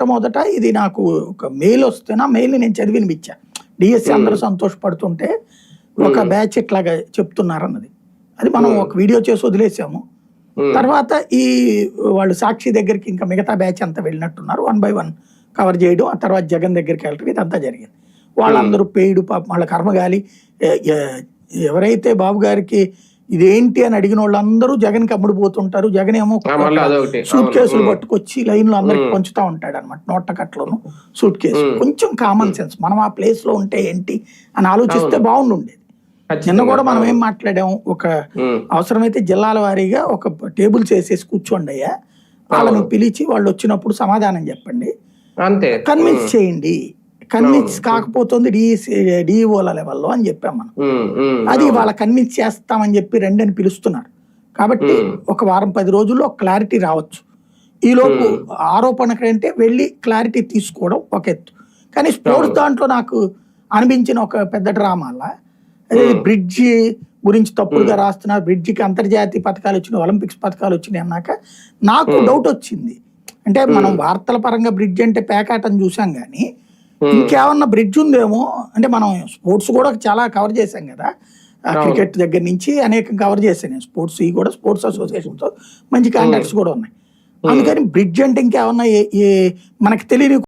మొట్టమొదట ఇది నాకు ఒక మెయిల్ వస్తేనా మెయిల్ నేను చదివి వినిపించా. డిఎస్సి అందరూ సంతోషపడుతుంటే ఒక బ్యాచ్ ఇట్లాగా చెప్తున్నారు అన్నది. అది మనం ఒక వీడియో చేసి వదిలేసాము. తర్వాత ఈ వాళ్ళు సాక్షి దగ్గరికి ఇంకా మిగతా బ్యాచ్ అంతా వెళ్ళినట్టున్నారు. 1 by 1 కవర్ చేయడం, ఆ తర్వాత జగన్ దగ్గరికి వెళ్ళటం ఇదంతా జరిగింది. వాళ్ళందరూ పెయిడ్ పాపం వాళ్ళ కర్మగాలి. ఎవరైతే బాబు గారికి ఇదేంటి అని అడిగిన వాళ్ళందరూ జగన్ కి అమ్ముడుపోతుంటారు. జగన్ ఏమో సూట్ కేసులు పట్టుకొచ్చి లైన్ లో అందరికి పంచుతా ఉంటాడు అనమాట. నోట్ల కట్లను సూట్ కేసు. కొంచెం కామన్ సెన్స్, మనం ఆ ప్లేస్ లో ఉంటే ఏంటి అని ఆలోచిస్తే బాగుండుండేది. నిన్న కూడా మనం ఏం మాట్లాడాము, ఒక అవసరమైతే జిల్లాల వారీగా ఒక టేబుల్స్ వేసేసి కూర్చోండి అయ్యా, వాళ్ళని పిలిచి వాళ్ళు వచ్చినప్పుడు సమాధానం చెప్పండి, కన్విన్స్ చేయండి. కన్విన్స్ కాకపోతుంది డిఈఓల లెవెల్లో అని చెప్పాం మనం. అది వాళ్ళ కన్విన్స్ చేస్తామని చెప్పి రెండని పిలుస్తున్నారు. కాబట్టి ఒక వారం 10 రోజుల్లో క్లారిటీ రావచ్చు. ఈలోపు ఆరోపణ కంటే వెళ్ళి క్లారిటీ తీసుకోవడం ఒక ఎత్తు. కానీ స్పోర్ట్స్ దాంట్లో నాకు అనిపించిన ఒక పెద్ద డ్రామాలా, అదే బ్రిడ్జి గురించి తప్పుడుగా రాస్తున్నారు. బ్రిడ్జికి అంతర్జాతీయ పథకాలు వచ్చినాయి, ఒలింపిక్స్ పథకాలు వచ్చినాయి అన్నాక నాకు డౌట్ వచ్చింది. అంటే మనం వార్తల పరంగా బ్రిడ్జ్ అంటే పేకాటని చూసాం కానీ ఇంకేమన్నా బ్రిడ్జ్ ఉందేమో. అంటే మనం స్పోర్ట్స్ కూడా చాలా కవర్ చేశాం కదా, క్రికెట్ దగ్గర నుంచి అనేకం కవర్ చేశాను నేను. స్పోర్ట్స్ కూడా స్పోర్ట్స్ అసోసియేషన్తో మంచి కాంటాక్ట్స్ కూడా ఉన్నాయి. అందుకని బ్రిడ్జ్ అంటే ఇంకేమన్నా మనకి తెలియని